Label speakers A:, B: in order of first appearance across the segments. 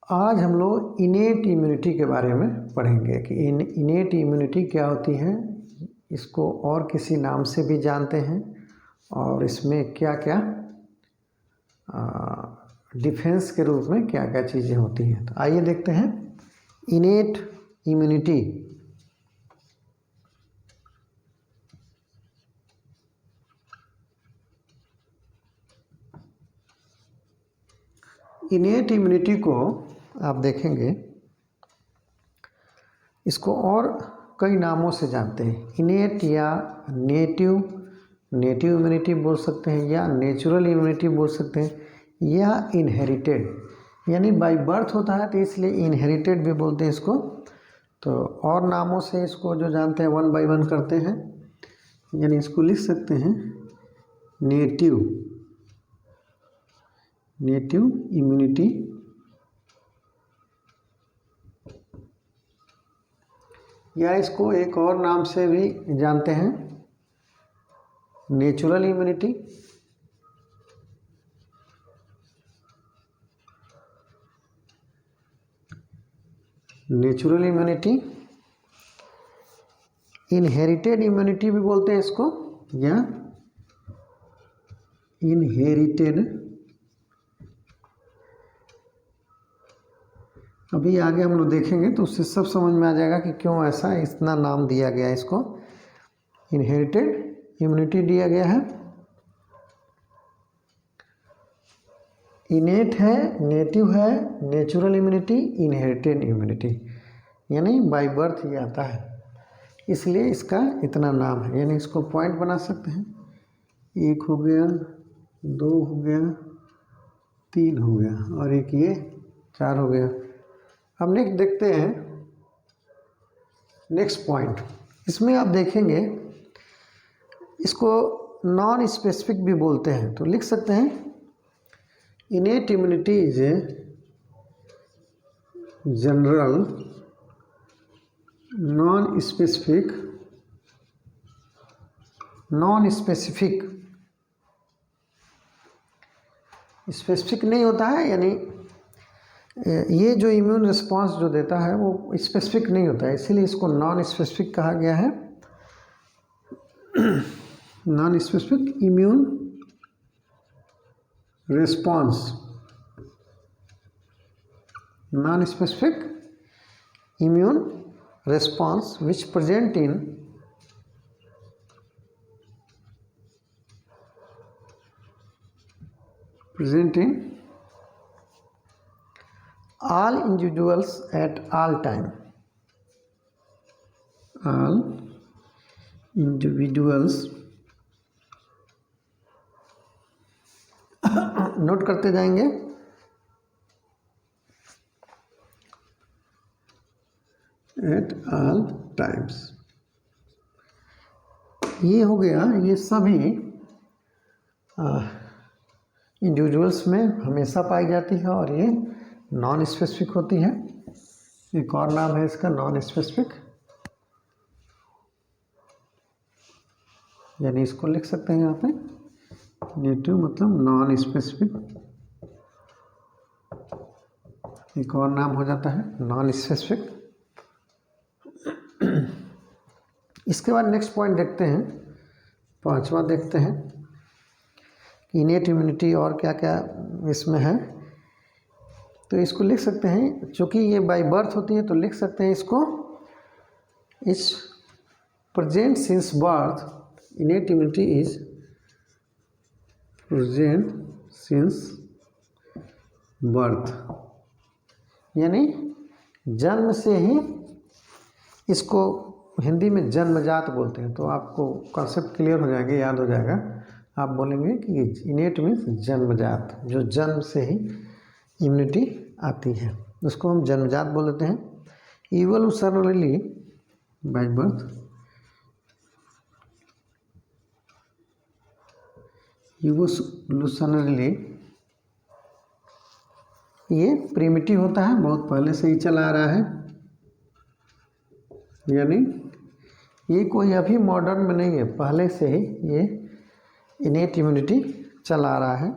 A: आज हम लोग इनेट इम्यूनिटी के बारे में पढ़ेंगे कि इनेट इम्यूनिटी क्या होती है, इसको और किसी नाम से भी जानते हैं और इसमें क्या क्या डिफेंस के रूप में क्या क्या चीज़ें होती हैं। तो आइए देखते हैं इनेट इम्यूनिटी। इनेट इम्यूनिटी को आप देखेंगे, इसको और कई नामों से जानते हैं। इनेट या नेटिव इम्यूनिटी बोल सकते हैं, या नेचुरल इम्यूनिटी बोल सकते हैं, या इनहेरिटेड, यानी बाय बर्थ होता है तो इसलिए इनहेरिटेड भी बोलते हैं इसको। तो और नामों से इसको जो जानते हैं वन बाय वन करते हैं, यानी इसको लिख सकते हैं नेटिव इम्यूनिटी, या इसको एक और नाम से भी जानते हैं नेचुरल इम्यूनिटी। इनहेरिटेड इम्यूनिटी भी बोलते हैं इसको, या इनहेरिटेड। अभी आगे हम लोग देखेंगे तो उससे सब समझ में आ जाएगा कि क्यों ऐसा इतना नाम दिया गया है इसको। इनहेरिटेड इम्यूनिटी दिया गया है, इनेट है, नेटिव है, नेचुरल इम्यूनिटी, इनहेरिटेड इम्यूनिटी, यानी बाय बर्थ ये आता है, इसलिए इसका इतना नाम है। यानी इसको पॉइंट बना सकते हैं, 1 हो गया, 2 हो गया, 3 हो गया और एक ये 4 हो गया। अब नेक्स्ट देखते हैं नेक्स्ट पॉइंट। इसमें आप देखेंगे इसको नॉन स्पेसिफिक भी बोलते हैं, तो लिख सकते हैं innate immunity is a general non specific नहीं होता है, यानी ये जो इम्यून रिस्पांस जो देता है वो स्पेसिफिक नहीं होता है, इसीलिए इसको नॉन स्पेसिफिक कहा गया है। Non specific immune response, non specific immune response which present in all individuals at all time. All individuals note करते जाएंगे। एट ऑल टाइम्स, ये हो गया, ये सभी इंडिविजुअल्स में हमेशा पाई जाती है और ये नॉन स्पेसिफिक होती है। एक और नाम है इसका नॉन स्पेसिफिक, यानी इसको लिख सकते हैं यहाँ पे नेटिव मतलब नॉन स्पेसिफिक, एक और नाम हो जाता है नॉन स्पेसिफिक। इसके बाद नेक्स्ट पॉइंट देखते हैं, 5वां देखते हैं कि इनेट इम्यूनिटी और क्या क्या इसमें है। तो इसको लिख सकते हैं, चूँकि ये बाय बर्थ होती है तो लिख सकते हैं इसको इस present since birth. Innate immunity is present since birth, यानी जन्म से ही, इसको हिंदी में जन्मजात बोलते हैं। तो आपको कॉन्सेप्ट क्लियर हो जाएगा, याद हो जाएगा। आप बोलेंगे कि इनेट मीन्स जन्मजात, जो जन्म से ही इम्यूनिटी आती है, उसको हम जन्मजात बोल देते हैं। इवोल्यूशनरली बाय बर्थ, इवोल्यूशनरली ये प्रिमिटिव होता है, बहुत पहले से ही चला आ रहा है, यानी ये कोई अभी मॉडर्न में नहीं है, पहले से ही ये इनेट इम्यूनिटी चला आ रहा है।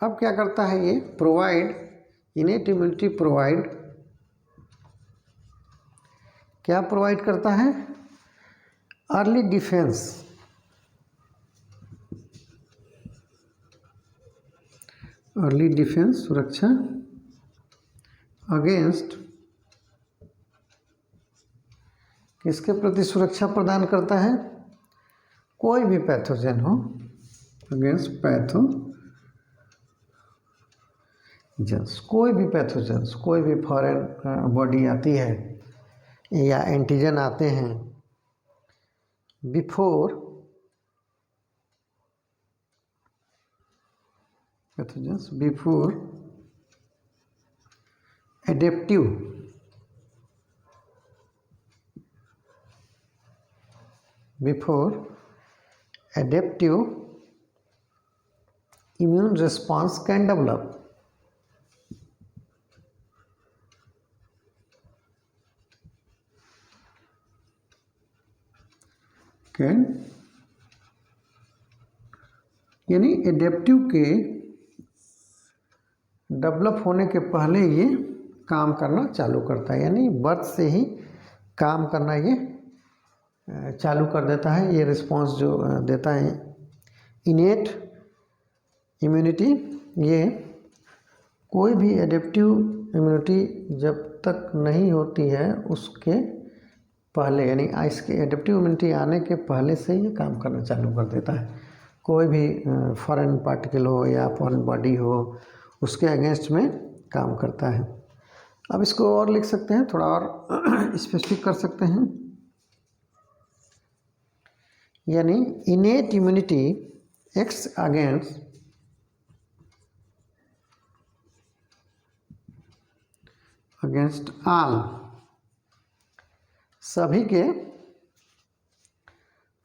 A: अब क्या करता है ये, प्रोवाइड, इनेट इम्यूनिटी प्रोवाइड, क्या प्रोवाइड करता है, अर्ली डिफेंस, अर्ली डिफेंस सुरक्षा, अगेंस्ट, किसके प्रति सुरक्षा प्रदान करता है, कोई भी पैथोजन हो, अगेंस्ट पैथोजेंस, कोई भी पैथोजेंस, कोई भी फॉरेन बॉडी आती है या एंटीजन आते हैं before pathogens, before adaptive, before adaptive immune response can develop. Can, यानी एडेप्टिव के डेवलप होने के पहले ये काम करना चालू करता है, यानी बर्थ से ही काम करना ये चालू कर देता है। ये रिस्पांस जो देता है इनेट इम्यूनिटी, ये कोई भी एडेप्टिव इम्यूनिटी जब तक नहीं होती है उसके पहले, यानी इसके एडेप्टिव इम्यूनिटी आने के पहले से ये काम करना चालू कर देता है। कोई भी फॉरेन पार्टिकल हो या फॉरेन बॉडी हो उसके अगेंस्ट में काम करता है। अब इसको और लिख सकते हैं, थोड़ा और स्पेसिफिक कर सकते हैं, यानी innate immunity acts against all, सभी के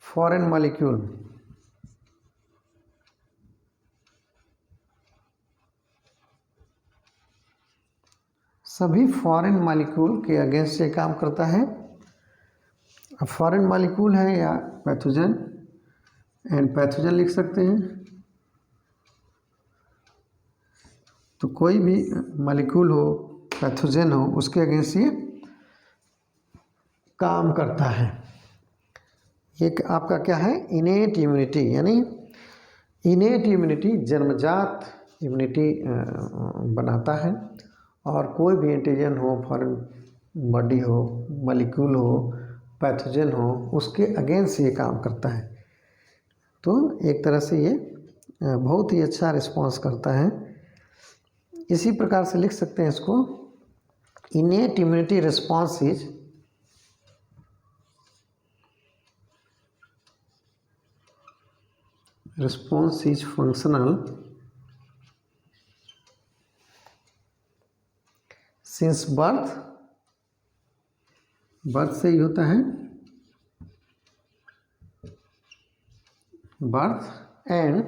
A: फॉरेन मॉलिक्यूल, सभी फॉरेन मॉलिक्यूल के अगेंस्ट से काम करता है। अब फॉरेन मॉलिक्यूल है या पैथोजन, एंड पैथोजन लिख सकते हैं, तो कोई भी मॉलिक्यूल हो, पैथोजन हो, उसके अगेंस्ट ये काम करता है। ये आपका क्या है, इनेट इम्यूनिटी, यानी इनेट इम्यूनिटी जन्मजात इम्यूनिटी बनाता है, और कोई भी एंटीजन हो, फॉरेन बॉडी हो, मॉलिक्यूल हो, पैथोजन हो, उसके अगेंस्ट ये काम करता है। तो एक तरह से ये बहुत ही अच्छा रिस्पांस करता है। इसी प्रकार से लिख सकते हैं इसको, innate immunity response is functional since birth से ही होता है, birth and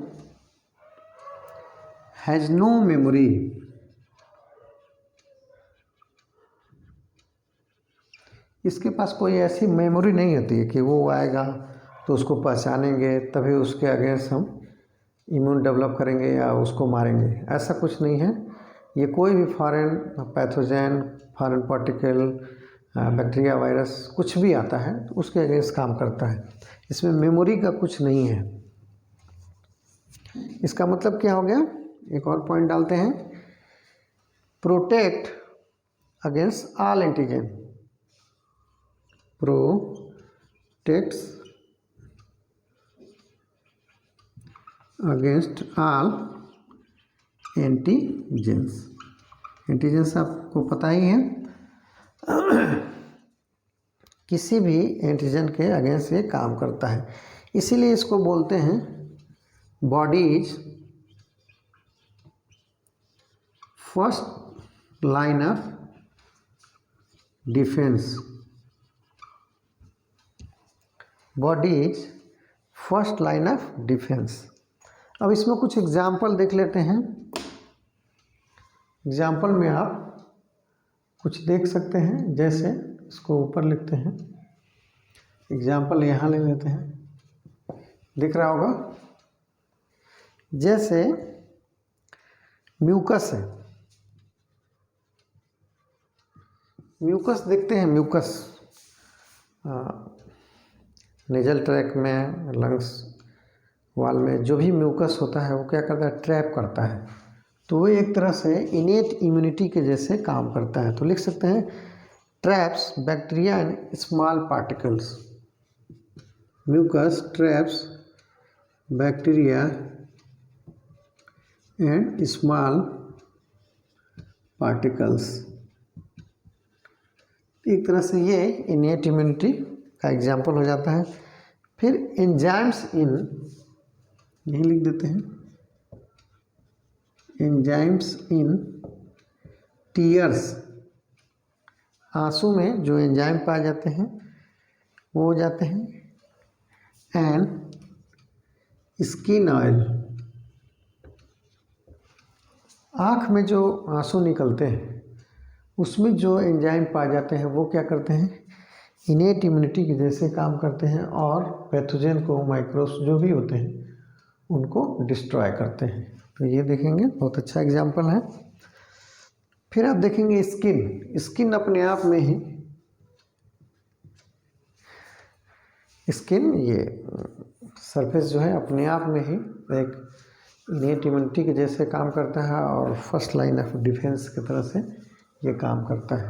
A: has no memory, इसके पास कोई ऐसी मेमोरी नहीं होती है कि वो आएगा तो उसको पहचानेंगे तभी उसके अगेंस्ट हम इम्यून डेवलप करेंगे या उसको मारेंगे, ऐसा कुछ नहीं है। ये कोई भी foreign pathogen, foreign particle, bacteria, virus, कुछ भी आता है तो उसके अगेंस्ट काम करता है। इसमें मेमोरी का कुछ नहीं है। इसका मतलब क्या हो गया, एक और पॉइंट डालते हैं, protect against all antigen, protects against all antigens, antigens आपको पता ही है, किसी भी एंटीजन के अगेंस्ट ये काम करता है। इसीलिए इसको बोलते हैं bodies first line of defence, bodies first line of defence. अब इसमें कुछ एग्जाम्पल देख लेते हैं। एग्जाम्पल में आप कुछ देख सकते हैं, जैसे इसको ऊपर लिखते हैं, एग्जाम्पल यहाँ ले लेते हैं, दिख रहा होगा। जैसे म्यूकस है। म्यूकस देखते हैं, म्यूकस नेजल ट्रैक में, लंग्स वाल में जो भी म्यूकस होता है वो क्या करता है, ट्रैप करता है। तो वो एक तरह से इनेट इम्यूनिटी के जैसे काम करता है। तो लिख सकते हैं traps bacteria and small particles. Mucus traps bacteria and small particles. एक तरह से ये इनेट इम्यूनिटी का एग्जाम्पल हो जाता है। फिर एंजाइम्स इन, यही लिख देते हैं, एंजाइम्स इन टीयर्स। आंसू में जो एंजाइम पाए जाते हैं वो हो जाते हैं एंड स्किन ऑयल। आँख में जो आंसू निकलते हैं उसमें जो एंजाइम पाए जाते हैं वो क्या करते हैं, इनेट इम्यूनिटी के जैसे काम करते हैं और पैथोजन को, माइक्रोब्स जो भी होते हैं उनको डिस्ट्रॉय करते हैं। तो ये देखेंगे, बहुत अच्छा एग्जाम्पल है। फिर आप देखेंगे स्किन। स्किन अपने आप में ही, स्किन ये सरफेस जो है अपने आप में ही एक इनेट इम्यूनिटी के जैसे काम करता है और फर्स्ट लाइन ऑफ डिफेंस की तरह से ये काम करता है।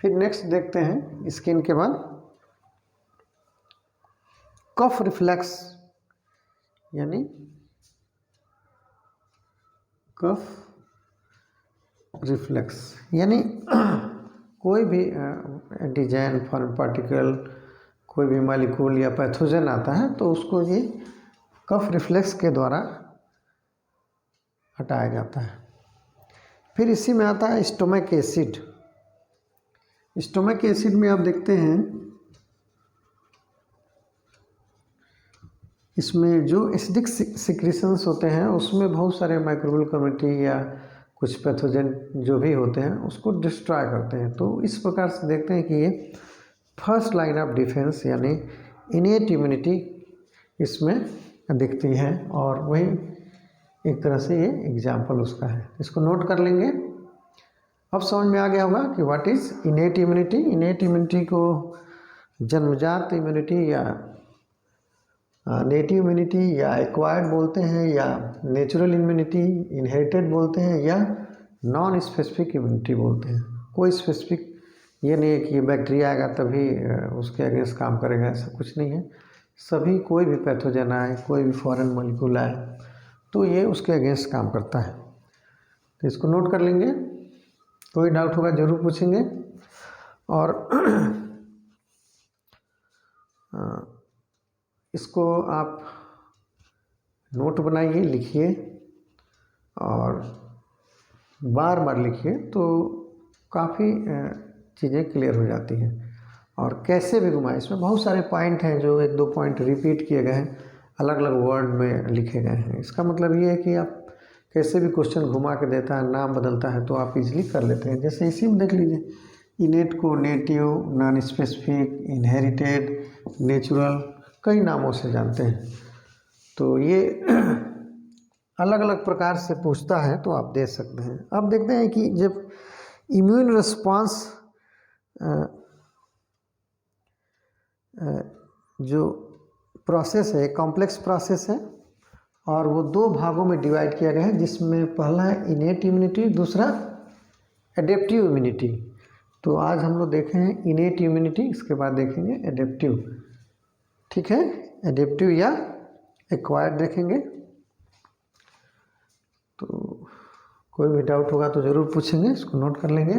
A: फिर नेक्स्ट देखते हैं स्किन के बाद कफ रिफ्लेक्स, यानी कफ रिफ्लेक्स, यानी कोई भी एंटीजन, फॉरेन पार्टिकल, कोई भी मॉलिक्यूल या पैथोजन आता है तो उसको ये कफ रिफ्लेक्स के द्वारा हटाया जाता है। फिर इसी में आता है स्टोमक एसिड। स्टोमक एसिड में आप देखते हैं इसमें जो एसिडिक सिक्रीशंस होते हैं उसमें बहुत सारे माइक्रोबियल कम्युनिटी या कुछ पैथोजन जो भी होते हैं उसको डिस्ट्रॉय करते हैं। तो इस प्रकार से देखते हैं कि ये फर्स्ट लाइन ऑफ डिफेंस यानी इनेट इम्यूनिटी इसमें दिखती है और वही एक तरह से ये एग्जाम्पल उसका है। इसको नोट कर लेंगे। अब समझ में आ गया होगा कि what is innate immunity. Innate immunity को जन्मजात इम्यूनिटी या नेटिव इम्यूनिटी या एक्वायर्ड बोलते हैं, या नेचुरल इम्यूनिटी, इनहेरिटेड बोलते हैं, या नॉन स्पेसिफिक इम्यूनिटी बोलते हैं। कोई स्पेसिफिक ये नहीं है कि ये बैक्टीरिया आएगा तभी उसके अगेंस्ट काम करेगा, ऐसा कुछ नहीं है। सभी, कोई भी पैथोजन आए, कोई भी फॉरेन मॉलिक्यूल आए तो ये उसके अगेंस्ट काम करता है। तो इसको नोट कर लेंगे, कोई डाउट होगा ज़रूर पूछेंगे। और इसको आप नोट बनाइए, लिखिए और बार बार लिखिए तो काफ़ी चीज़ें क्लियर हो जाती हैं। और कैसे भी घुमाएं, इसमें बहुत सारे पॉइंट हैं जो एक दो पॉइंट रिपीट किए गए हैं, अलग अलग वर्ड में लिखे गए हैं। इसका मतलब ये है कि आप कैसे भी क्वेश्चन घुमा के देता है, नाम बदलता है तो आप इजीली कर लेते हैं। जैसे इसी में देख लीजिए, इनेट को native, non specific, inherited, natural, कई नामों से जानते हैं। तो ये अलग अलग प्रकार से पूछता है तो आप दे सकते हैं। अब देखते हैं कि जब इम्यून रिस्पांस जो प्रोसेस है, कॉम्प्लेक्स प्रोसेस है और वो दो भागों में डिवाइड किया गया है, जिसमें पहला है इनेट इम्यूनिटी, दूसरा एडेप्टिव इम्यूनिटी। तो आज हम लोग देखें इनेट इम्यूनिटी, इसके बाद देखेंगे एडेप्टिव। ठीक है, एडेप्टिव या एक्वायर्ड देखेंगे। तो कोई भी डाउट होगा तो ज़रूर पूछेंगे, इसको नोट कर लेंगे।